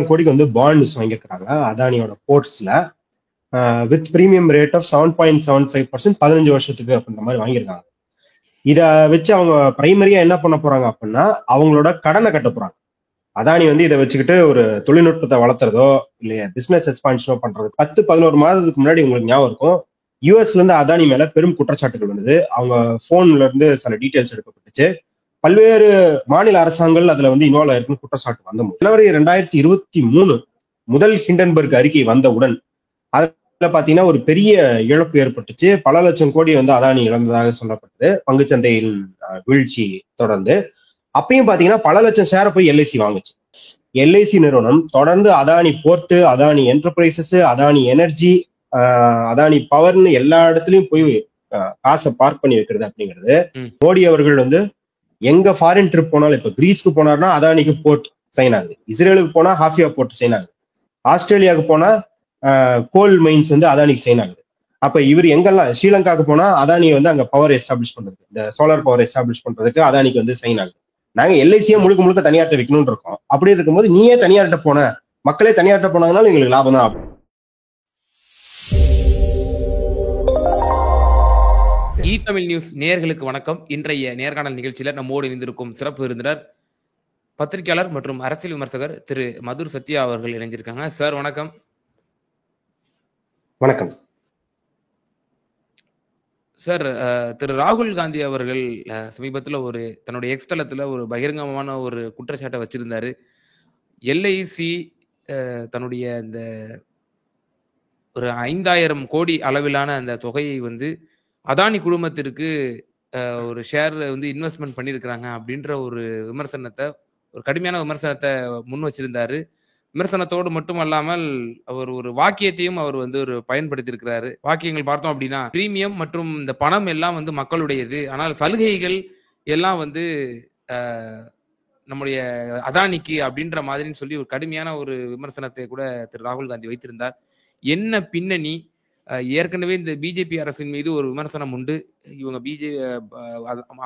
கோடிக்கு வந்து பாண்ட்ஸ் வாங்கியிருக்கிறாங்க அதானியோட போர்ட்ஸ்ல வித் பிரீமியம் ரேட் ஆஃப் 7.75% 15 வருஷத்துக்கு அப்படின்ற மாதிரி வாங்கியிருக்காங்க. இதை வச்சு அவங்க பிரைமரியா என்ன பண்ண போறாங்க அப்படின்னா அவங்களோட கடனை கட்ட போறாங்க. அதானி வந்து இதை வச்சுக்கிட்டு ஒரு தொழில்நுட்பத்தை வளர்த்துறதோ இல்லையா பிசினஸ் எக்ஸ்பான்ஷனோ பண்றது 10-11 மாதத்துக்கு முன்னாடி உங்களுக்கு ஞாபகம் இருக்கும், யூஎஸ்ல இருந்து அதானி மேல பெரும் குற்றச்சாட்டுகள் வந்தது. அவங்க போன்ல இருந்து சில டீடைல்ஸ் எடுக்கப்பட்டுச்சு. பல்வேறு மாநில அரசாங்கங்கள் அதுல வந்து இன்வால்வ் ஆயிருக்குன்னு குற்றச்சாட்டு வந்த ஜனவரி 2023 முதல் ஹிண்டன்பர்க் அறிக்கை வந்தவுடன் அதுல பாத்தீங்கன்னா ஒரு பெரிய இழப்பு ஏற்பட்டுச்சு. பல லட்சம் கோடி வந்து அதானி இழந்ததாக சொல்லப்பட்டது பங்குச்சந்தையின் வீழ்ச்சி தொடர்ந்து. அப்பயும் பாத்தீங்கன்னா பல லட்சம் ஷேரை போய் எல்ஐசி வாங்குச்சு. எல்ஐசி நிறுவனம் தொடர்ந்து Adani port, Adani enterprises, Adani energy, Adani பவர்னு எல்லா இடத்துலயும் போய் காசை பார்க் பண்ணி வைக்கிறது அப்படிங்கிறது. மோடி அவர்கள் வந்து எங்க ஃபாரின் ட்ரிப் போனாலும், இப்ப கிரீஸ்க்கு போனார்னா அதானிக்கு போர்ட் சைன் ஆகுது, இஸ்ரேலுக்கு போனா ஹாஃபியா போர்ட் சைன் ஆகுது, ஆஸ்திரேலியாவுக்கு போனா கோல் மைன்ஸ் வந்து அதானிக்கு சைன் ஆகுது. அப்ப இவர் எங்கெல்லாம் ஸ்ரீலங்காவுக்கு போனா அதானி வந்து அங்க பவர் எஸ்டாப்ளிஷ் பண்றது, இந்த சோலார் பவர் எஸ்டாப்ளிஷ் பண்றதுக்கு அதானிக்கு வந்து சைன் ஆகுது. நாங்க எல்ஐசியை முழுக்க முழுக்க தனியார்ட்ட வைக்கணும்னு இருக்கோம். அப்படி இருக்கும்போது நீயே தனியார்ட்ட போன, மக்களே தனியார்ட்ட போனாங்கனாலும் எங்களுக்கு லாபம் தான். தமிழ் நியூஸ் நேயர்களுக்கு வணக்கம். இன்றைய நேர்காணல் நிகழ்ச்சியில நம்மோடு இணைந்திருக்கும் சிறப்பு விருந்தினர் பத்திரிகையாளர் மற்றும் அரசியல் விமர்சகர் திரு மதுர் சத்யா அவர்கள் இணைஞ்சிருக்காங்க. சார் வணக்கம். வணக்கம் சார். திரு ராகுல் காந்தி அவர்கள் சமீபத்தில் ஒரு தன்னுடைய எக்ஸ் தளத்துல ஒரு பகிரங்கமான ஒரு குற்றச்சாட்டை வச்சிருந்தாரு. எல்ஐசி தன்னுடைய இந்த ஒரு 5000 கோடி அளவிலான அந்த தொகையை வந்து அதானி குழுமத்திற்கு ஒரு ஷேர் வந்து இன்வெஸ்ட்மெண்ட் பண்ணியிருக்கிறாங்க அப்படின்ற ஒரு விமர்சனத்தை, ஒரு கடுமையான விமர்சனத்தை முன் வச்சிருந்தாரு. விமர்சனத்தோடு மட்டும் அல்லாமல் அவர் ஒரு வாக்கியத்தையும் அவர் வந்து ஒரு பயன்படுத்தி இருக்கிறாரு. வாக்கியங்கள் பார்த்தோம் அப்படின்னா, பிரீமியம் மற்றும் இந்த பணம் எல்லாம் வந்து மக்களுடையது, ஆனால் சலுகைகள் எல்லாம் வந்து நம்முடைய அதானிக்கு அப்படின்ற மாதிரின்னு சொல்லி ஒரு கடுமையான ஒரு விமர்சனத்தை கூட திரு ராகுல் காந்தி வைத்திருந்தார். என்ன பின்னணி? ஏற்கனவே இந்த பிஜேபி அரசின் மீது ஒரு விமர்சனம் உண்டு. இவங்க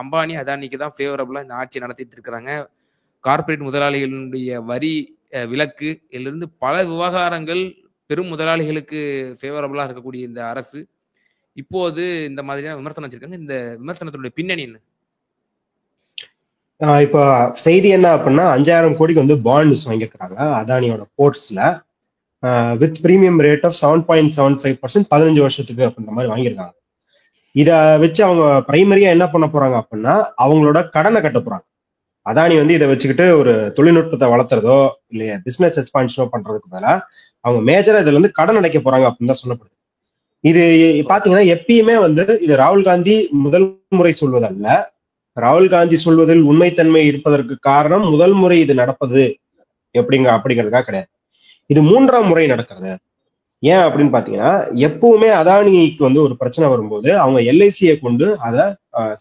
அம்பானி அதானிக்கு தான் ஃபேவரபிளா இந்த ஆட்சி நடத்திட்டு இருக்கிறாங்க. கார்பரேட் முதலாளிகளுடைய வரி விலக்கு இதிலிருந்து பல விவகாரங்கள் பெரும் முதலாளிகளுக்கு ஃபேவரபிளா இருக்கக்கூடிய இந்த அரசு இப்போது இந்த மாதிரியான விமர்சனம் வச்சிருக்காங்க. இந்த விமர்சனத்தினுடைய பின்னணி என்ன? இப்ப செய்தி என்ன அப்படின்னா, 5000 கோடிக்கு வந்து பாண்ட்ஸ் வாங்கியிருக்கிறாங்க அதானியோட போர்ட்ஸ்ல வித் பிரீமியம் ரேட் ஆஃப் 7.75% 15 வருஷத்துக்கு அப்படின்ற மாதிரி வாங்கியிருக்காங்க. இதை வச்சு அவங்க பிரைமரியா என்ன பண்ண போறாங்க அப்படின்னா அவங்களோட கடனை கட்ட போறாங்க. அதானி வந்து இதை வச்சுக்கிட்டு ஒரு தொழில்நுட்பத்தை வளர்த்துறதோ இல்லையா பிசினஸ் எக்ஸ்பான்ஷனோ பண்றதுக்கு பதிலா அவங்க மேஜரா இதுல இருந்து கடன் அடைக்க போறாங்க அப்படின்னு தான் சொல்லப்படுது. இது பாத்தீங்கன்னா எப்பயுமே வந்து இது ராகுல் காந்தி முதல் முறை சொல்வதல்ல. ராகுல் காந்தி சொல்வதில் உண்மைத்தன்மை இருப்பதற்கு காரணம் முதல் முறை இது நடப்பது அப்படிங்கிறதுக்காக கிடையாது. இது 3ஆம் முறை நடக்கிறது. ஏன் அப்படின்னு பாத்தீங்கன்னா, எப்பவுமே அதானிக்கு வந்து ஒரு பிரச்சனை வரும்போது அவங்க எல்ஐசியை கொண்டு அதை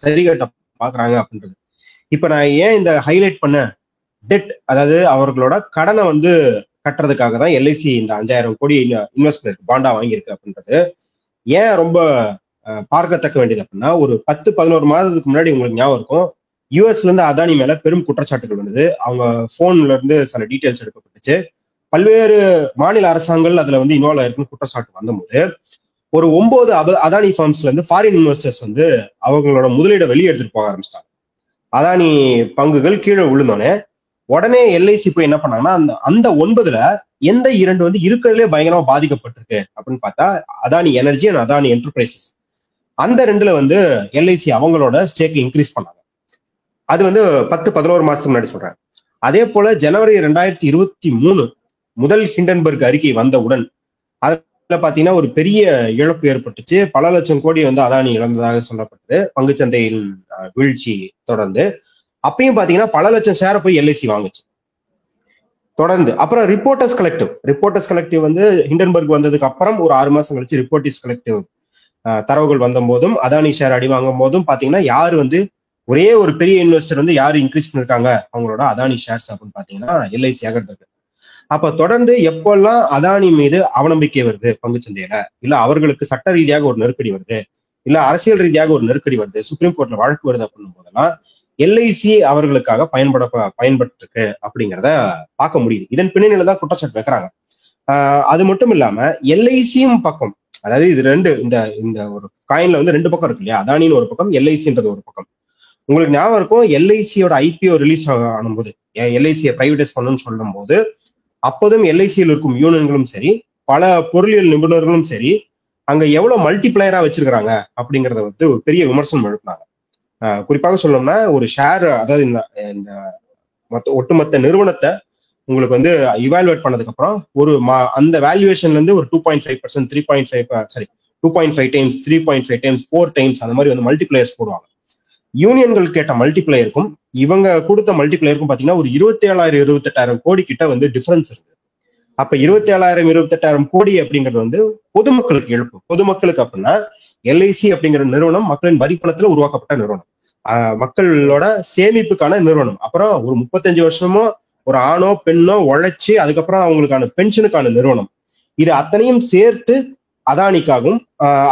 சரிகட்ட பாக்குறாங்க அப்படின்றது. இப்ப நான் ஏன் இந்த ஹைலைட் பண்ண டெட், அதாவது அவர்களோட கடனை வந்து கட்டுறதுக்காக தான் எல்ஐசி இந்த 5000 கோடி இன்வெஸ்ட் பண்ணிருக்கு, பாண்டா வாங்கியிருக்கு அப்படின்றது ஏன் ரொம்ப பார்க்கத்தக்க வேண்டியது அப்படின்னா, ஒரு 10-11 மாதத்துக்கு முன்னாடி உங்களுக்கு ஞாபகம் இருக்கும், யூஎஸ்ல இருந்து அதானி மேல பெரும் குற்றச்சாட்டுகள் வந்தது. அவங்க போன்ல இருந்து சில டீடைல்ஸ் எடுக்கப்பட்டுச்சு. பல்வேறு மாநில அரசாங்கங்கள் அதுல வந்து இன்வால்வ் ஆயிருக்குன்னு குற்றச்சாட்டு வந்தபோது ஒரு 9 அதானி ஃபார்ம்ஸ்ல இருந்து ஃபாரின் இன்வெஸ்டர்ஸ் வந்து அவங்களோட முதலீடை வெளியே எடுத்துட்டு போக ஆரம்பிச்சிட்டாங்க. அதானி பங்குகள் கீழே விழுந்தோடனே உடனே எல்ஐசி போய் என்ன பண்ணாங்கன்னா, அந்த 9ல எந்த 2 வந்து இருக்கிறதுலே பயங்கரமா பாதிக்கப்பட்டிருக்கு அப்படின்னு பார்த்தா Adani energy and Adani enterprises. அந்த 2ல வந்து எல்ஐசி அவங்களோட ஸ்டேக் இன்க்ரீஸ் பண்ணாங்க. அது வந்து 10-11 மாசத்துக்கு முன்னாடி சொல்றேன். அதே போல ஜனவரி 2023 முதல் ஹிண்டன்பர்க் அறிக்கை வந்தவுடன் அதுல பாத்தீங்கன்னா ஒரு பெரிய இழப்பு ஏற்பட்டுச்சு. பல லட்சம் கோடி வந்து அதானி இழந்ததாக சொல்லப்பட்டது பங்குச்சந்தையின் வீழ்ச்சி தொடர்ந்து. அப்பயும் பாத்தீங்கன்னா பல லட்சம் ஷேரை போய் எல்ஐசி வாங்குச்சு தொடர்ந்து. அப்புறம் ரிப்போர்ட்டர்ஸ் கலெக்டிவ் வந்து ஹிண்டன்பர்க் வந்ததுக்கு அப்புறம் ஒரு 6 மாசம் கழிச்சு ரிப்போர்ட்டர்ஸ் கலெக்டிவ் தரவுகள் வந்த போதும் அதானி ஷேர் அடி வாங்கும் போதும் பாத்தீங்கன்னா யாரு வந்து ஒரே ஒரு பெரிய இன்வெஸ்டர் வந்து யாரு இன்க்ரீஸ் பண்ணிருக்காங்க அவங்களோட அதானி ஷேர்ஸ் அப்படின்னு பாத்தீங்கன்னா எல்ஐசி ஆகிறது. அப்ப தொடர்ந்து எப்பெல்லாம் அதானி மீது அவநம்பிக்கை வருது பங்குச்சந்தையில, இல்ல அவர்களுக்கு சட்ட ரீதியாக ஒரு நெருக்கடி வருது, இல்ல அரசியல் ரீதியாக ஒரு நெருக்கடி வருது, சுப்ரீம் கோர்ட்ல வழக்கு வருது அப்படின்னும் போதெல்லாம் எல்ஐசி அவர்களுக்காக பயன்பட்டு அப்படிங்கிறத பார்க்க முடியுது. இதன் பின்னணியில தான் குற்றச்சாட்டு வைக்கிறாங்க. அது மட்டும் இல்லாம எல்ஐசியும் பக்கம், அதாவது இது ரெண்டு, இந்த இந்த ஒரு காயின்ல வந்து ரெண்டு பக்கம் இருக்கு இல்லையா, அதானின்னு ஒரு பக்கம், எல்ஐசின்றது ஒரு பக்கம். உங்களுக்கு ஞாபகம் இருக்கும், எல்ஐசியோட ஐபிஓ ரிலீஸ் ஆனும்போது, எல்ஐசியை பிரைவேடைஸ் பண்ணணும்னு சொல்லும் போது, அப்போதும் எல்ஐசியில் இருக்கும் யூனியன்களும் சரி, பல பொருளியல் நிபுணர்களும் சரி, அங்க எவ்வளவு மல்டிபிளையரா வச்சிருக்கிறாங்க அப்படிங்கறத வந்து ஒரு பெரிய விமர்சனம் எழுப்பினாங்க. குறிப்பாக சொல்லணும்னா, ஒரு ஷேர், அதாவது இந்த ஒட்டுமொத்த நிறுவனத்தை உங்களுக்கு வந்து இவாலுவேட் பண்ணதுக்கு அப்புறம் ஒரு அந்த வேல்யூவேஷன்ல இருந்து ஒரு 2.5%, 2.5 டைம்ஸ், 3.5 டைம்ஸ், 4 டைம்ஸ் அந்த மாதிரி வந்து மல்டிபிளேயர்ஸ் போடுவாங்க. யூனியன்கள் கேட்ட மல்டிபிளேயருக்கும் இவங்க கொடுத்த மல்டிபிளேயருக்கும் பாத்தீங்கன்னா ஒரு 27,000-28,000 கோடி கிட்ட வந்து டிஃபரன்ஸ் இருக்கு. அப்ப 27,000-28,000 கோடி அப்படிங்கிறது வந்து பொதுமக்களுக்கு இழப்பு. பொதுமக்களுக்கு அப்படின்னா எல்ஐசி அப்படிங்கிற நிறுவனம் மக்களின் வரி பணத்துல உருவாக்கப்பட்ட நிறுவனம், மக்களோட சேமிப்புக்கான நிறுவனம். அப்புறம் ஒரு 35 வருஷமோ ஒரு ஆணோ பெண்ணோ உழைச்சி அதுக்கப்புறம் அவங்களுக்கான பென்ஷனுக்கான நிறுவனம். இது அத்தனையும் சேர்த்து அதானிக்காகவும்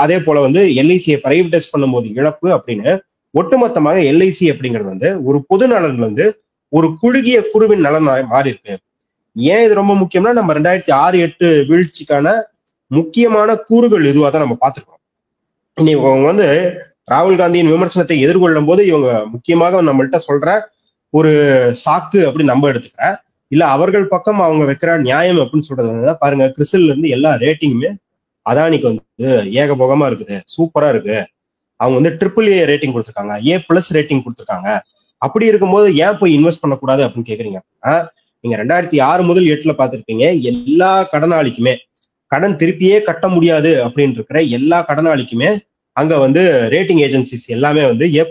அதே போல வந்து எல்ஐசியை பிரைவேடைஸ் பண்ணும்போது இழப்பு அப்படின்னு ஒட்டுமொத்தமாக எல்ஐசி அப்படிங்கிறது வந்து ஒரு பொது நலன்ல வந்து ஒரு குறுகிய குருவின் நலன் மாறி இருக்கு. ஏன் இது ரொம்ப முக்கியம்னா, நம்ம 2006-08 வீழ்ச்சிக்கான முக்கியமான கூறுகள் இதுவாக தான் நம்ம பார்த்துருக்கோம். இனி இவங்க வந்து ராகுல் காந்தியின் விமர்சனத்தை எதிர்கொள்ளும் போது இவங்க முக்கியமாக நம்மள்கிட்ட சொல்ற ஒரு சாக்கு அப்படின்னு நம்ம எடுத்துக்கிற, இல்ல அவர்கள் பக்கம் அவங்க வைக்கிற நியாயம் அப்படின்னு சொல்றது வந்து பாருங்க, கிறிஸ்டல்ல இருந்து எல்லா ரேட்டிங்குமே அதானிக்கு வந்து ஏகபோகமா இருக்குது, சூப்பரா இருக்கு. அவங்க வந்து AAA ரேட்டிங் கொடுத்துருக்காங்க, A+ ரேட்டிங் கொடுத்துருக்காங்க. அப்படி இருக்கும்போது ஏன் போய் இன்வெஸ்ட் பண்ணக்கூடாது அப்படின்னு கேக்குறீங்க. நீங்க 2006 முதல் 8 பார்த்திருப்பீங்க, எல்லா கடனாளிக்குமே கடன் திருப்பியே கட்ட முடியாது அப்படின்னு இருக்கிற எல்லா கடனாளிக்குமே அங்க வந்து ரேட்டிங் ஏஜென்சிஸ் எல்லாமே வந்து A+,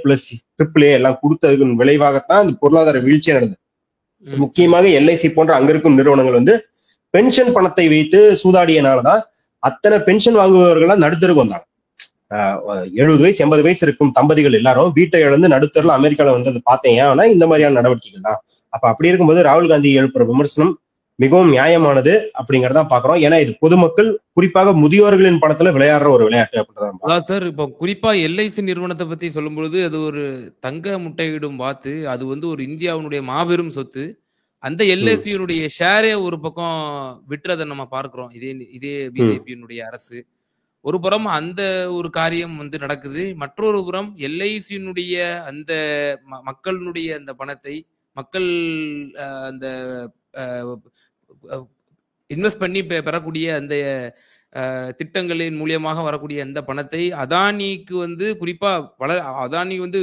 AAA எல்லாம் கொடுத்ததுக்கு விளைவாகத்தான் இந்த பொருளாதார வீழ்ச்சியே நடந்தது. முக்கியமாக எல்ஐசி போன்ற அங்க இருக்கும் நிறுவனங்கள் வந்து பென்ஷன் பணத்தை வைத்து சூதாடியனாலதான் அத்தனை பென்ஷன் வாங்குபவர்கள்லாம் நடுத்தருக்கு வந்தாங்க. 70 வயசு 80 வயசு இருக்கும் தம்பதிகள் எல்லாரும் வீட்டை இழந்து நடுத்தருல அமெரிக்கால வந்து பார்த்தேன். ஆனா இந்த மாதிரியான நடவடிக்கைகள் தான். அப்ப அப்படி இருக்கும்போது ராகுல் காந்தி எழுப்புற விமர்சனம் மிகவும் நியாயமானது அப்படிங்கறத பாக்குறோம். ஏன்னா இது பொதுமக்கள், குறிப்பாக முதியோர்களின் பணத்துல விளையாடுற ஒரு விளையாட்டு அப்படின்றத சார். இப்போ குறிப்பா எல்ஐசி நிறுவனத்தை பத்தி சொல்லும் பொழுது, அது ஒரு தங்க முட்டையிடும் வாத்து. அது வந்து ஒரு இந்தியாவுடைய மாபெரும் சொத்து. அந்த எல்ஐசியினுடைய ஷேரே ஒரு பக்கம் விட்டுறதை நம்ம பார்க்கிறோம். இதே பிஜேபியினுடைய அரசு. ஒரு புறம் அந்த ஒரு காரியம் வந்து நடக்குது, மற்றொரு புறம் எல்ஐசியினுடைய அந்த மக்களுடைய அந்த பணத்தை மக்கள் அந்த இன்வெஸ்ட் பண்ணி பெறக்கூடிய அந்த திட்டங்களின் மூலியமாக வரக்கூடிய அந்த பணத்தை அதானிக்கு வந்து குறிப்பா அதானி வந்து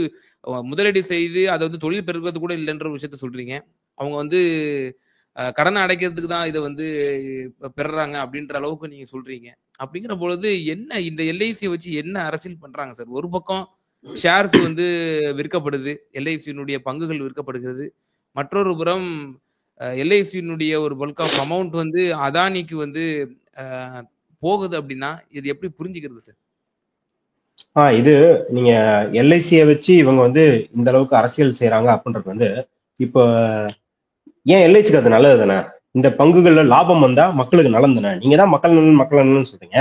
முதலீடு செய்து அதை வந்து தொழில் பெருக்கிறது கூட இல்லைன்ற ஒரு விஷயத்த சொல்றீங்க. அவங்க வந்து கடனை அடைக்கிறதுக்கு தான் இதை வந்து பெறுறாங்க அப்படின்ற அளவுக்கு நீங்க சொல்றீங்க. அப்படிங்கிற பொழுது என்ன இந்த எல்ஐசியை வச்சு என்ன அரசியல் பண்றாங்க சார்? ஒரு பக்கம் ஷேர்ஸ் வந்து விற்கப்படுது, எல்ஐசியினுடைய பங்குகள் விற்கப்படுகிறது. மற்றொரு புறம் எல்ஐசியினுடைய ஒரு பல்க் ஆஃப் அமௌண்ட் வந்து அதானிக்கு வந்து போகுது. அப்படின்னா இது எப்படி புரிஞ்சுக்கிறது சார்? இது நீங்க எல்ஐசியை வச்சு இவங்க வந்து இந்த அளவுக்கு அரசியல் செய்யறாங்க அப்படின்றது வந்து, இப்போ ஏன் எல்ஐசிக்கு அது நல்லது தானே? இந்த பங்குகள்ல லாபம் வந்தா மக்களுக்கு நலன் தானே? நீங்க தான் மக்கள் நலன் சொல்றீங்க.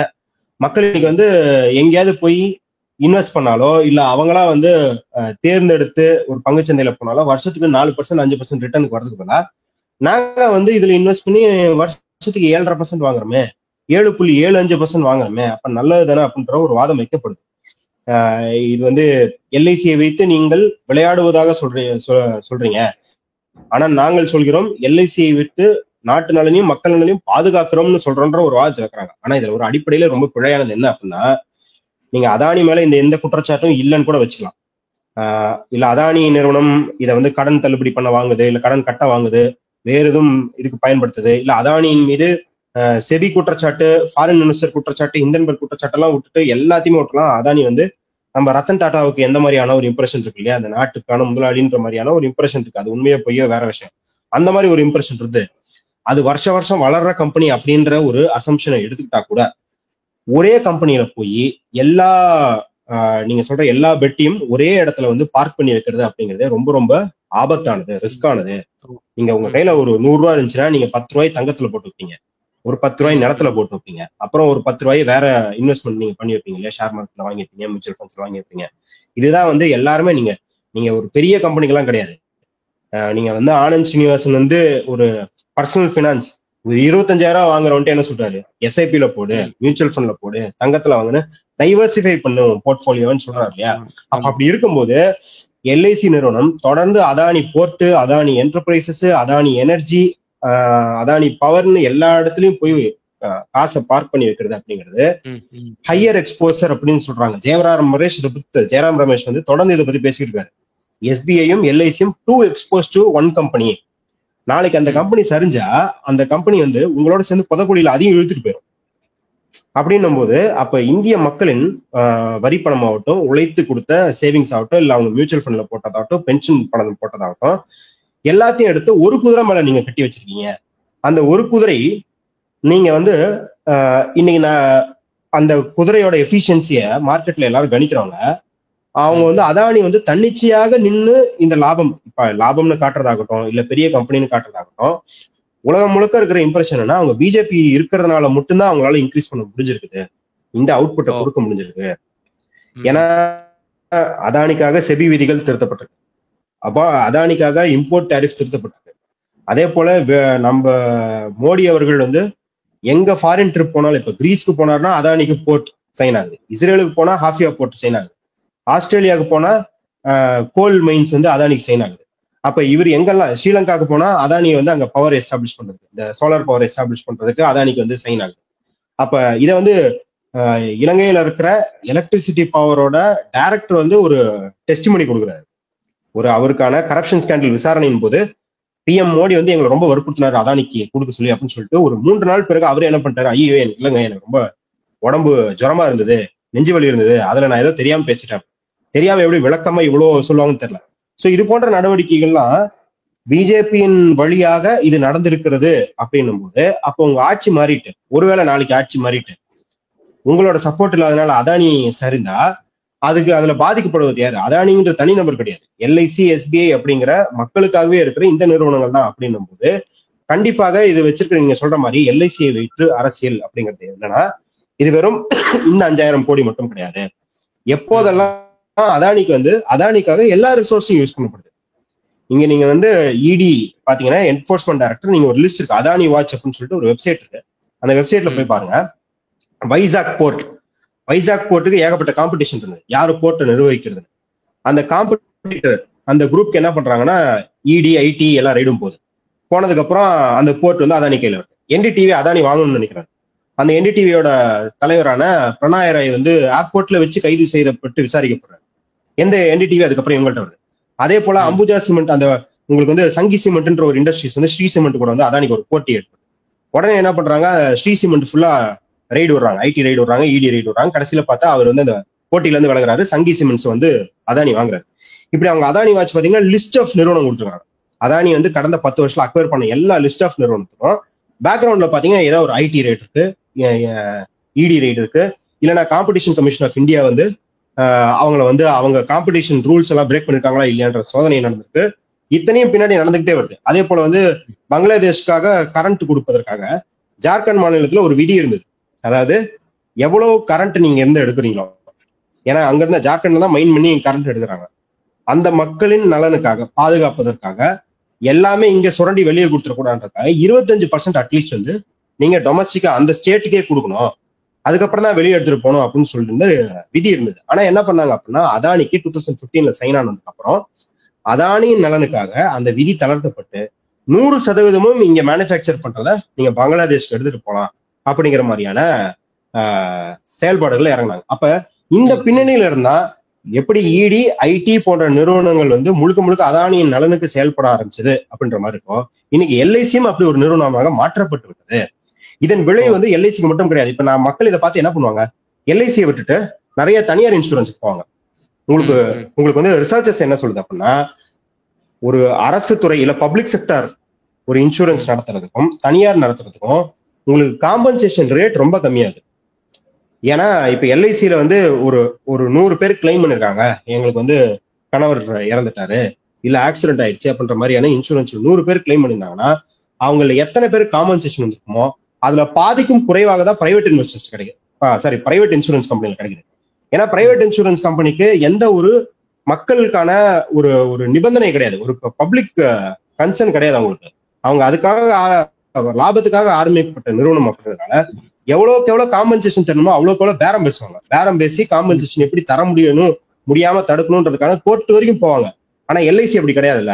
மக்கள் இன்னைக்கு வந்து எங்கேயாவது போய் இன்வெஸ்ட் பண்ணாலோ இல்ல அவங்களா வந்து தேர்ந்தெடுத்து ஒரு பங்குச்சந்தையில போனாலோ வருஷத்துக்கு 4%, 5% ரிட்டர்னுக்கு வரதுக்கு பதிலா நாங்க வந்து இதுல இன்வெஸ்ட் பண்ணி வருஷத்துக்கு 7.5% வாங்குறோமே, 7.75% வாங்குறோமே, அப்ப நல்லது தானே அப்படின்ற ஒரு வாதம் வைக்கப்படுது. இது வந்து எல்ஐசியை வைத்து நீங்கள் விளையாடுவதாக சொல்றீங்க. ஆனா நாங்கள் சொல்கிறோம், எல்ஐசியை விட்டு நாட்டு நலனையும் மக்கள் நலனையும் பாதுகாக்கிறோம்னு சொல்றோன்ற ஒரு வாதத்தை வைக்கிறாங்க. ஆனா இதுல ஒரு அடிப்படையில ரொம்ப பிழையானது என்ன அப்படின்னா, நீங்க அதானி மேல இந்த எந்த குற்றச்சாட்டும் இல்லைன்னு கூட வச்சுக்கலாம். இல்ல அதானி நிறுவனம் இதை வந்து கடன் தள்ளுபடி பண்ண வாங்குது, இல்ல கடன் கட்ட வாங்குது, வேற எதுவும் இதுக்கு பயன்படுத்துது, இல்ல அதானியின் மீது செபி குற்றச்சாட்டு, ஃபாரின் மினிஸ்டர் குற்றச்சாட்டு, ஹிண்டன்பர்க் குற்றச்சாட்டு எல்லாம் விட்டுட்டு எல்லாத்தையுமே விட்டுலாம். அதானி வந்து நம்ம ரத்தன் டாட்டாவுக்கு எந்த மாதிரியான ஒரு இம்ப்ரெஷன் இருக்கு இல்லையா, அந்த நாட்டுக்கான முதலாளின்ற மாதிரியான ஒரு இம்ப்ரெஷன் இருக்கு. அது உண்மையா பொய்யோ வேற விஷயம். அந்த மாதிரி ஒரு இம்ப்ரெஷன் இருக்கு. அது வருஷம் வளர்ற கம்பெனி அப்படின்ற ஒரு அசம்ஷனை எடுத்துக்கிட்டா கூட, ஒரே கம்பெனியில போய் எல்லா நீங்க சொல்ற எல்லா பெட்டையும் ஒரே இடத்துல வந்து பார்க் பண்ணி வைக்கிறது அப்படிங்கிறது ரொம்ப ரொம்ப ஆபத்தானது, ரிஸ்கானது. நீங்க உங்க கையில ஒரு 100 ரூபாய் இருந்துச்சுன்னா நீங்க 10 ரூபாய் தங்கத்துல போட்டு வைப்பீங்க, ஒரு 10 ரூபாய் நிலத்துல போட்டு வைப்பீங்க, அப்புறம் ஒரு 10 ரூபாய் வேற இன்வெஸ்ட்மெண்ட் நீங்க பண்ணி வைப்பீங்க இல்லையா, ஷேர் மார்க்கெட்ல வாங்கி வைப்பீங்க, மியூச்சுவல் ஃபண்ட்ஸ்ல வாங்கி வைப்பீங்க. இதுதான் வந்து எல்லாருமே நீங்க நீங்க ஒரு பெரிய கம்பெனிக்கெல்லாம் கிடையாது. நீங்க வந்து ஆனந்த் ஸ்ரீனிவாசன் வந்து ஒரு பர்சனல் ஃபினான்ஸ் ஒரு 25,000 வாங்குறவன்ட்டு என்ன சொல்றாரு, எஸ்ஐபில போடு, மியூச்சுவல் ஃபண்ட்ல போடு, தங்கத்துல வாங்குன்னு டைவர்சிஃபை பண்ணும் போர்ட்போலியோன்னு சொல்றாரு இல்லையா. அப்ப அப்படி இருக்கும்போது எல்ஐசி நிறுவனம் தொடர்ந்து Adani port, Adani enterprises, Adani energy, Adani பவர்னு எல்லா இடத்துலயும் போய் காசை பார்க் பண்ணி வைக்கிறது அப்படிங்கிறது ஹையர் எக்ஸ்போசர் அப்படின்னு சொல்றாங்க. ஜெயராம் ரமேஷ் வந்து தொடர்ந்து இதை பத்தி பேசிட்டு இருக்காரு. எஸ்பிஐயும் எல்ஐசியும் too expose to one company. நாளைக்கு அந்த கம்பெனி சரிஞ்சா அந்த கம்பெனி வந்து உங்களோட சேர்ந்து புதக்குழியில அதையும் இழுத்துட்டு போயிடும். அப்படின்னும் போது அப்ப இந்திய மக்களின் வரி பணம் ஆகட்டும், உழைத்து கொடுத்த சேவிங்ஸ் ஆகட்டும், இல்ல அவங்க மியூச்சுவல் ஃபண்ட்ல போட்டதாகட்டும், பென்ஷன் பணம் போட்டதாகட்டும், எல்லாத்தையும் எடுத்து ஒரு குதிரை மேல நீங்க கட்டி வச்சிருக்கீங்க. அந்த ஒரு குதிரை நீங்க வந்து இன்னைக்கு நான் அந்த குதிரையோட எஃபிஷியன்சிய மார்க்கெட்ல எல்லாரும் கணிக்கிறவங்க, அவங்க வந்து அதானி வந்து தன்னிச்சையாக நின்று இந்த லாபம், இப்ப லாபம்னு காட்டுறதாகட்டும், இல்ல பெரிய கம்பெனின்னு காட்டுறதாகட்டும், உலகம் முழுக்க இருக்கிற இம்ப்ரெஷன் என்ன, அவங்க பிஜேபி இருக்கிறதுனால மட்டும்தான் அவங்களால இன்க்ரீஸ் பண்ண முடிஞ்சிருக்குது, இந்த அவுட்புட்டை கொடுக்க முடிஞ்சிருக்கு. ஏன்னா அதானிக்காக செபி விதிகள் திருத்தப்பட்டிருக்கு, அப்போ அதானிக்காக இம்போர்ட் டாரிஃப் திருத்தப்பட்டிருக்கு. அதே போல நம்ம மோடி அவர்கள் வந்து எங்க ஃபாரின் ட்ரிப் போனாலும், இப்ப கிரீஸ்க்கு போனார்னா அதானிக்கு போர்ட் சைன் ஆகுது, இஸ்ரேலுக்கு போனா ஹாஃபியா போர்ட் சைன் ஆகுது, ஆஸ்திரேலியாவுக்கு போனா கோல் மைன்ஸ் வந்து அதானிக்கு சைன் ஆகுது. அப்ப இவர் எங்கெல்லாம், ஸ்ரீலங்காவுக்கு போனா அதானி வந்து அங்க பவர் எஸ்டாப்ளிஷ் பண்றது, இந்த சோலார் பவர் எஸ்டாப்ளிஷ் பண்றதுக்கு அதானிக்கு வந்து சைன் ஆகுது. அப்ப இதை வந்து இலங்கையில இருக்கிற எலக்ட்ரிசிட்டி பவரோட டைரக்டர் வந்து ஒரு டெஸ்டிமனி கொடுக்குறாரு. ஒரு அவருக்கான கரப்ஷன் ஸ்கேண்டல் விசாரணையின் போது பிஎம் மோடி வந்து எங்களை ரொம்ப வற்புறுத்தினார் அதானிக்கு கொடுக்க சொல்லி அப்படின்னு சொல்லிட்டு ஒரு 3 நாள் பிறகு அவரே என்ன பண்ணிட்டாரு, ஐயோ இல்லைங்க எனக்கு ரொம்ப உடம்பு ஜுரமா இருந்தது, நெஞ்சு வலி இருந்தது, அதுல நான் ஏதோ தெரியாம பேசிட்டேன், தெரியாம எப்படி விளக்கமா இவ்வளவு சொல்லுவாங்கன்னு தெரியல. சோ இது போன்ற நடவடிக்கைகள்லாம் பிஜேபியின் வழியாக இது நடந்திருக்கிறது அப்படின்னும் போது, அப்போ உங்க ஆட்சி மாறிட்டு, ஒருவேளை நாளைக்கு ஆட்சி மாறிட்டு உங்களோட சப்போர்ட் இல்லாதனால அதானி சரிந்தா அதுல பாதிக்கப்படுவது யாரு? அதானின்ற தனிநபர் கிடையாது, எல்ஐசி எஸ்பிஐ அப்படிங்கிற மக்களுக்காகவே இருக்கிற இந்த நிறுவனங்கள் தான். அப்படின்னும் போது கண்டிப்பாக இது வச்சிருக்கிற நீங்க சொல்ற மாதிரி எல்ஐசியை வைத்து அரசியல் அப்படிங்கிறது என்னன்னா, இது வெறும் இந்த 5,000 கோடி மட்டும் கிடையாது. எப்போதெல்லாம் அதானிக்கு வந்து அதானிக்காக எல்லா ரிசோர்ஸையும் யூஸ் பண்ணப்படுது. இங்க நீங்க வந்து இடி பாத்தீங்கன்னா என்போர்ஸ்மெண்ட் டைரக்டர், நீங்க ஒரு லிஸ்ட் இருக்கு, அதானி வாட்ச் அப்படின்னு சொல்லிட்டு ஒரு வெப்சைட் இருக்கு, அந்த வெப்சைட்ல போய் பாருங்க. வைசாக் போர்ட்டுக்கு ஏகப்பட்ட காம்படிஷன் இருந்தது, யாரு போர்ட்டை நிர்வகிக்கிறது. அந்த காம்படிட்டர் அந்த குரூப்க்கு என்ன பண்றாங்கன்னா, இடி ஐடி எல்லாம் ரைடும் போனதுக்கு அப்புறம் அந்த போர்ட் வந்து அதானி கையில வருது. என்டிடிவி அதானி வாங்கணும்னு நினைக்கிறாங்க. அந்த என்டிடிவியோட தலைவரான பிரணாய் ராய் வந்து ஏர்போர்ட்ல வச்சு கைது செய்யப்பட்டு விசாரிக்கப்படுறாரு. எந்த என்டிடிவி அதுக்கப்புறம் இவங்கள்ட்ட வருது. அதே போல அம்புஜா சிமெண்ட், அந்த உங்களுக்கு வந்து சங்கி சிமெண்ட்ன்ற ஒரு இண்டஸ்ட்ரீஸ் வந்து ஸ்ரீ சிமெண்ட் கூட வந்து அதானிக்கு ஒரு போட்டி ஏற்படுது. உடனே என்ன பண்றாங்க, ஸ்ரீ சிமெண்ட் ஃபுல்லா ரைடு விடுறாங்க, ஐடி ரைடு விடுறாங்க, இடி ரைடு விடுறாங்க. கடைசியில பார்த்தா அவர் வந்து அந்த போட்டியில இருந்து விலகுறாரு, சங்கி சிமெண்ட்ஸ் வந்து அதானி வாங்குறாரு. இப்படி அவங்க அதானி வாட்ச் பாத்தீங்கன்னா லிஸ்ட் ஆஃப் நிறுவனம் கொடுத்துருக்காங்க. அதானி வந்து கடந்த 10 வருஷத்துல அக்வயர் பண்ண எல்லா லிஸ்ட் ஆஃப் நிறுவனத்துக்கும் பேக்ரவுண்ட்ல பாத்தீங்கன்னா ஏதாவது ஒரு ஐடி ரைட் இருக்கு, இடி ரைட் இருக்கு, இல்லைன்னா காம்படிஷன் கமிஷன் ஆஃப் இந்தியா வந்து அவங்கள வந்து அவங்க காம்படிஷன் ரூல்ஸ் எல்லாம் பிரேக் பண்ணிருக்காங்களா இல்லையான்ற சோதனை நடந்திருக்கு. இத்தனையும் பின்னாடி நடந்துகிட்டே வருது. அதே போல வந்து பங்களாதேஷ்காக கரண்ட் கொடுப்பதற்காக ஜார்க்கண்ட் மாநிலத்துல ஒரு விதி இருந்தது. அதாவது எவ்வளவு கரண்ட் நீங்க இருந்து எடுக்கிறீங்களோ, ஏன்னா அங்க இருந்த ஜார்க்கண்ட்ல தான் மைன் பண்ணி கரண்ட் எடுக்கிறாங்க, அந்த மக்களின் நலனுக்காக பாதுகாப்பதற்காக எல்லாமே இங்க சுரண்டி வெளியே கொடுத்துடக்கூடாதுக்காக 25% அட்லீஸ்ட் வந்து நீங்க டொமஸ்டிக்கா அந்த ஸ்டேட்டுக்கே கொடுக்கணும், அதுக்கப்புறம் தான் வெளியே எடுத்துட்டு போகணும் அப்படின்னு சொல்லிட்டு விதி இருந்தது. ஆனா என்ன பண்ணாங்க அப்படின்னா, அதானிக்கு 2015 சைன் ஆனதுக்கு அப்புறம் அதானியின் நலனுக்காக அந்த விதி தளர்த்தப்பட்டு 100% இங்க மேனுஃபேக்சர் பண்றத நீங்க பங்களாதேஷ்க்கு எடுத்துட்டு போகலாம் அப்படிங்கிற மாதிரியான செயல்பாடுகள் இறங்கினாங்க. அப்ப இந்த பின்னணியில இருந்தா எப்படி இடி ஐடி போன்ற நிறுவனங்கள் வந்து முழுக்க முழுக்க அதானியின் நலனுக்கு செயல்பட ஆரம்பிச்சது அப்படின்ற மாதிரி இருக்கும், இன்னைக்கு எல்ஐசியும் அப்படி ஒரு நிறுவனமாக மாற்றப்பட்டு விட்டது. இதன் விளைவு வந்து எல்ஐசிக்கு மட்டும் கிடையாது. இப்ப நான் மக்கள் இதை பார்த்து என்ன பண்ணுவாங்க, எல்ஐசியை விட்டுட்டு நிறைய தனியார் இன்சூரன்ஸுக்கு போவாங்க. உங்களுக்கு வந்து ரிசர்ச்சர்ஸ் என்ன சொல்லுது அப்படின்னா, ஒரு அரசு துறை இல்ல பப்ளிக் செக்டர் ஒரு இன்சூரன்ஸ் நடத்துறதுக்கும் தனியார் நடத்துறதுக்கும் உங்களுக்கு காம்பன்சேஷன் ரேட் ரொம்ப கம்மியாகுது. ஏன்னா இப்ப எல்ஐசியில வந்து ஒரு 100 பேர் கிளைம் பண்ணிருக்காங்க, எங்களுக்கு வந்து கணவர் இறந்துட்டாரு இல்ல ஆக்சிடென்ட் ஆயிடுச்சு அப்படின்ற மாதிரியான இன்சூரன்ஸ் 100 பேர் கிளைம் பண்ணிருந்தாங்கன்னா அவங்கள எத்தனை பேர் காம்பன்சேஷன் வந்துருக்குமோ அதுல பாதிக்கும் குறைவாக தான் பிரைவேட் இன்வெஸ்டர்ஸ் கிடைக்குது, பிரைவேட் இன்சூரன்ஸ் கம்பெனில கிடைக்குது. ஏன்னா பிரைவேட் இன்சூரன்ஸ் கம்பெனிக்கு எந்த ஒரு மக்களுக்கான ஒரு ஒரு நிபந்தனை கிடையாது, ஒரு பப்ளிக் கன்சர்ன் கிடையாது அவங்களுக்கு. அவங்க அதுக்காக லாபத்துக்காக ஆரம்பிக்கப்பட்ட நிறுவனம் அப்படின்றதுனால எவ்வளவுக்கு எவ்வளவு காம்பன்சேஷன் தரணுமோ அவ்வளவுக்கு எவ்வளவு பேரம் பேசுவாங்க. பேரம் பேசி காம்பன்சேஷன் எப்படி தர முடியணும், முடியாம தடுக்கணும்ன்றதுக்கான கோர்ட் வரைக்கும் போவாங்க. ஆனா எல்ஐசி அப்படி கிடையாதுல்ல.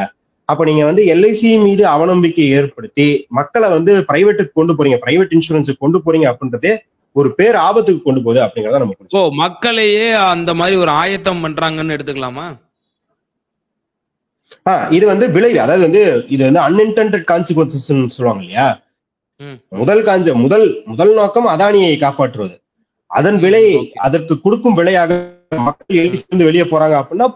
அப்ப நீங்க வந்து எல்ஐசி மீது அவநம்பிக்கை ஏற்படுத்தி மக்களை வந்து பிரைவேட்டுக்கு கொண்டு போறீங்க, பிரைவேட் இன்சூரன்ஸுக்கு கொண்டு போறீங்க அப்படின்றதே ஒரு பேர் ஆபத்துக்கு கொண்டு போகுது அப்படிங்கறத நம்ம புரிஞ்சுக்கணும். மக்களையே அந்த மாதிரி ஒரு ஆயத்தம் பண்றாங்கன்னு எடுத்துக்கலாமா? இது வந்து விளைவு, அதாவது வந்து இது வந்து அன்இன்டெண்டட் கான்சிக்வன்சஸ் சொல்லுவாங்க இல்லையா. முதல் நோக்கம் அதானியை காப்பாற்றுவது. அதன் விலை, அதற்கு கொடுக்கும் விலையாக மக்கள் எழுதி வெளியே போறாங்க அப்படின்னா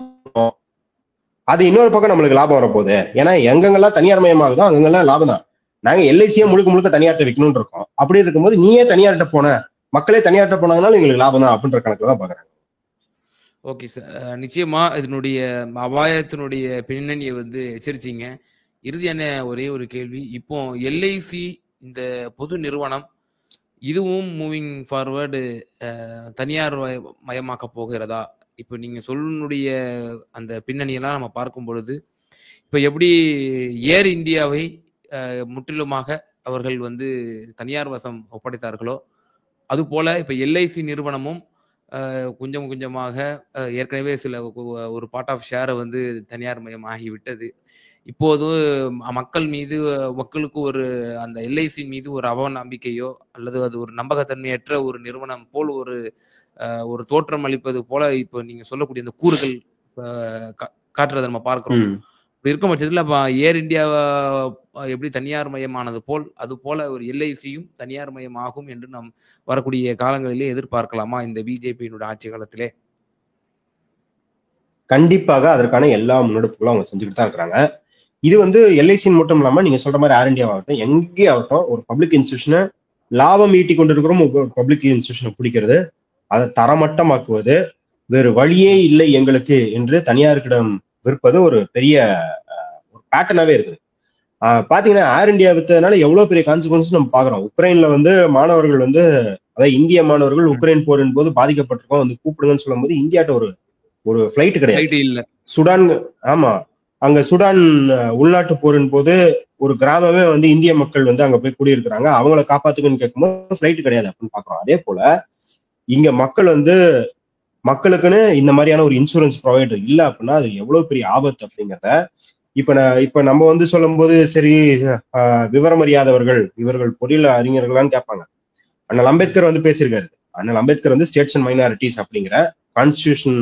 அது இன்னொரு பக்கம் நம்மளுக்கு லாபம் வரப்போகுது. ஏன்னா எங்கெங்கெல்லாம் தனியார் மயமாகுதோ அங்கெல்லாம் லாபம் தான். நாங்க எல்ஐசியை முழுக்க தனியார்ட்ட வைக்கணும்னு இருக்கோம். அப்படி இருக்கும்போது நீயே தனியார்ட்ட போன, மக்களே தனியார்ட்ட போனாங்கனாலும் எங்களுக்கு லாபம் தான் அப்படின்ற கணக்கு தான் பாக்குறாங்க. ஓகே சார், நிச்சயமா இதனுடைய அபாயத்தினுடைய பின்னணியை வந்து எச்சரிச்சிங்க. இறுதியான ஒரே ஒரு கேள்வி, இப்போ எல்ஐசி இந்த பொது நிறுவனம் இதுவும் மூவிங் ஃபார்வர்டு தனியார் மயமாக்க போகிறதா? இப்போ நீங்க சொல்லுடைய அந்த பின்னணியெல்லாம் நம்ம பார்க்கும் பொழுது இப்போ எப்படி ஏர் இந்தியாவை முற்றிலுமாக அவர்கள் வந்து தனியார் வசம் ஒப்படைத்தார்களோ அதுபோல இப்போ எல்ஐசி நிறுவனமும் கொஞ்சம் கொஞ்சமாக ஏற்கனவே சில ஒரு பார்ட் ஆஃப் ஷேரை வந்து தனியார் மயம் ஆகிவிட்டது. இப்போது மக்களுக்கு ஒரு அந்த எல்ஐசி மீது ஒரு அவநம்பிக்கையோ அல்லது அது ஒரு நம்பகத்தன்மையற்ற ஒரு நிறுவனம் போல் ஒரு தோற்றம் அளிப்பது போல இப்போ நீங்க சொல்லக்கூடிய அந்த கூறுகள் காட்டுறதை நம்ம பார்க்கிறோம். இப்படி இருக்கும் பட்சத்துல ஏர் இந்தியா எப்படி தனியார் மயமானது போல் அது போல ஒரு எல்ஐசியும் தனியார் மயம் ஆகும் என்று நாம் வரக்கூடிய காலங்களிலே எதிர்பார்க்கலாமா இந்த பிஜேபியினுடைய ஆட்சி காலத்திலே? கண்டிப்பாக அதற்கான எல்லா முன்னெடுப்புகளும் அவங்க செஞ்சுக்கிட்டு தான் இருக்கிறாங்க. இது வந்து எல்ஐசின்னு மட்டும் இல்லாம நீங்க சொல்ற மாதிரி ஏர் இந்தியா ஆகட்டும், எங்கே ஆகட்டும், ஒரு பப்ளிக் இன்ஸ்டிடியூஷனை லாபம் ஈட்டி கொண்டிருக்கிறோம், பப்ளிக் இன்ஸ்டிடியூஷனை பிடிக்கிறது, அதை தரமட்டமாக்குவது, வேறு வழியே இல்லை எங்களுக்கு என்று தனியாருக்கிடம் விற்பது ஒரு பெரிய ஒரு பேட்டர்னாவே இருக்குது. பாத்தீங்கன்னா ஏர் இந்தியா வித்ததுனால எவ்வளவு பெரிய கான்சிக்வன்ஸ் நம்ம பாக்குறோம். உக்ரைன்ல வந்து மாணவர்கள் வந்து, அதாவது இந்திய மாணவர்கள் உக்ரைன் போரின் போது பாதிக்கப்பட்டிருக்கோம் வந்து கூப்பிடுங்கன்னு சொல்லும் போது இந்தியாட்ட ஒரு பிளைட் கிடையாது. சுடான், ஆமா, அங்க சுடான் உள்நாட்டு போரின் போது ஒரு கிராமமே வந்து இந்திய மக்கள் வந்து அங்க போய் குடியிருக்கிறாங்க, அவங்கள காப்பாத்துக்குன்னு கேட்கும்போது பிளைட் கிடையாது அப்படின்னு பாக்குறோம். அதே போல இங்க மக்கள் வந்து மக்களுக்குன்னு இந்த மாதிரியான ஒரு இன்சூரன்ஸ் ப்ரொவைடர் இல்ல அப்படின்னா அது எவ்வளவு பெரிய ஆபத்து அப்படிங்கிறத இப்ப நம்ம வந்து சொல்லும் போது சரி விவரம் அறியாதவர்கள் இவர்கள் பொறியியல் அறிஞர்களான்னு கேட்பாங்க. அண்ணல் அம்பேத்கர் வந்து பேசியிருக்காரு. அண்ணல் அம்பேத்கர் வந்து ஸ்டேட்ஸ் அண்ட் மைனாரிட்டிஸ் அப்படிங்கிற கான்ஸ்டிடியூஷன்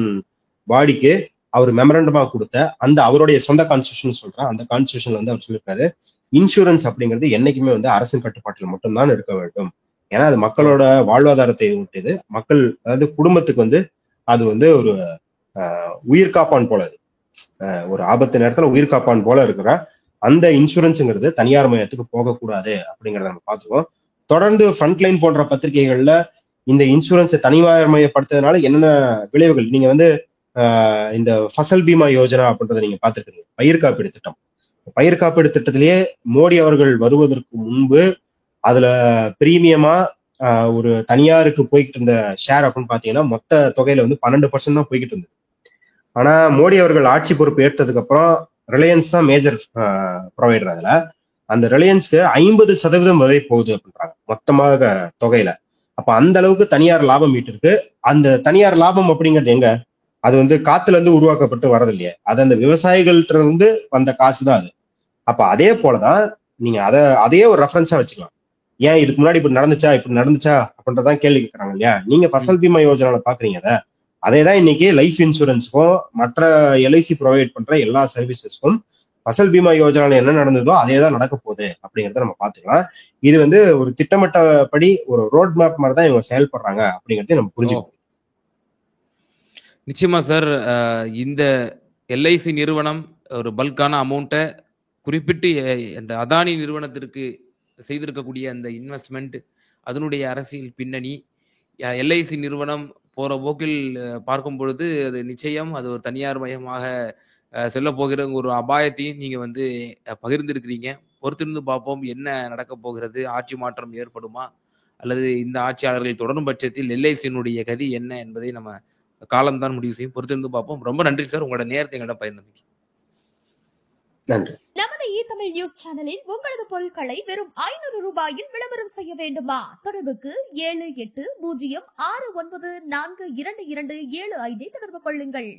பாடிக்கு அவர் மெமரண்டமா கொடுத்த அந்த அவருடைய சொந்த கான்ஸ்டிடியூஷன் சொல்றேன், அந்த கான்ஸ்டிடியூஷன்ல வந்து அவர் சொல்லியிருக்காரு, இன்சூரன்ஸ் அப்படிங்கிறது என்னைக்குமே வந்து அரசின் கட்டுப்பாட்டில் மட்டும்தான் இருக்க வேண்டும். ஏன்னா அது மக்களோட வாழ்வாதாரத்தை ஊட்டியது, மக்கள் அதாவது குடும்பத்துக்கு வந்து அது வந்து ஒரு உயிர் காப்பான் போல, ஒரு ஆபத்து நேரத்துல உயிர் காப்பான் போல இருக்கிற அந்த இன்சூரன்ஸுங்கிறது தனியார் மையத்துக்கு போகக்கூடாது அப்படிங்கிறத நம்ம பார்த்துக்கோம். தொடர்ந்து ஃப்ரண்ட்லைன் போன்ற பத்திரிகைகள்ல இந்த இன்சூரன்ஸை தனியார் மையப்படுத்துறதுனால என்னென்ன விளைவுகள், நீங்க வந்து இந்த ஃபசல் பீமா யோஜனா அப்படின்றத நீங்க பார்த்துருக்கீங்க, பயிர் காப்பீடு திட்டம். பயிர் காப்பீடு திட்டத்திலேயே மோடி அவர்கள் வருவதற்கு முன்பு அதுல பிரீமியமா ஒரு தனியாருக்கு போய்கிட்டு இருந்த ஷேர் அப்படின்னு பாத்தீங்கன்னா மொத்த தொகையில வந்து 12% தான் போய்கிட்டு இருந்தது. ஆனா மோடி அவர்கள் ஆட்சி பொறுப்பு ஏற்றதுக்கு அப்புறம் ரிலையன்ஸ் தான் மேஜர் ப்ரொவைடர். அதுல அந்த ரிலையன்ஸ்க்கு 50% வரை போகுது அப்படின்றாங்க மொத்தமாக தொகையில. அப்ப அந்த அளவுக்கு தனியார் லாபம் ஈட்டிருக்கு. அந்த தனியார் லாபம் அப்படிங்கிறது எங்க, அது வந்து காத்துல இருந்து உருவாக்கப்பட்டு வரது இல்லையே, அது அந்த விவசாயிகள்ட்ட இருந்து வந்த காசு தான் அது. அப்ப அதே போலதான் நீங்க அதையே ஒரு ரெஃபரன்ஸா வச்சுக்கலாம். ஏன் இதுக்கு முன்னாடி இப்படி நடந்துச்சா அப்படின்றதான் கேள்வி கேட்கறாங்க இல்லையா. நீங்க ஃபசல் பீமா யோஜனால பாக்குறீங்க அதேதான் இன்னைக்கு லைஃப் இன்சூரன்ஸுக்கும் மற்ற எல்ஐசி ப்ரொவைட் பண்ற எல்லா சர்வீசஸ்க்கும் ஃபசல் பீமா யோஜனால என்ன நடந்ததோ அதே தான் நடக்க போகுது அப்படிங்கறத நம்ம பாத்துக்கலாம். இது வந்து ஒரு திட்டமிட்டபடி ஒரு ரோட் மேப் மாதிரி தான் இவங்க செயல்படுறாங்க அப்படிங்கறத நம்ம புரிஞ்சுக்கணும். நிச்சயமா சார், இந்த எல்ஐசி நிறுவனம் ஒரு பல்கான அமௌண்ட்டை குறிப்பிட்டு அந்த அதானி நிறுவனத்திற்கு செய்திருக்கக்கூடிய அந்த இன்வெஸ்ட்மெண்ட், அதனுடைய அரசியல் பின்னணி, எல்ஐசி நிறுவனம் போற போக்கில் பார்க்கும் பொழுது அது நிச்சயம் அது ஒரு தனியார் மயமாக செல்ல போகிற ஒரு அபாயத்தையும் நீங்க வந்து பகிர்ந்திருக்கிறீங்க. பொறுத்திருந்து பார்ப்போம் என்ன நடக்க போகிறது, ஆட்சி மாற்றம் ஏற்படுமா அல்லது இந்த ஆட்சியாளர்கள் தொடரும் பட்சத்தில் எல்ஐசியினுடைய கதி என்ன என்பதை நம்ம காலம் தான் முடிவு செய்யும். பொறுத்திருந்து பார்ப்போம். ரொம்ப நன்றி சார், உங்களோட நேரத்தை எங்களிடம் பகிர்ந்தமைக்கு. நன்றி. நமது ஈதமிழ் நியூஸ் சேனலில் உங்களது பொருட்களை வெறும் 500 ரூபாயில் விளம்பரம் செய்ய வேண்டுமா? தொடர்புக்கு 7806942275 தொடர்பு கொள்ளுங்கள்.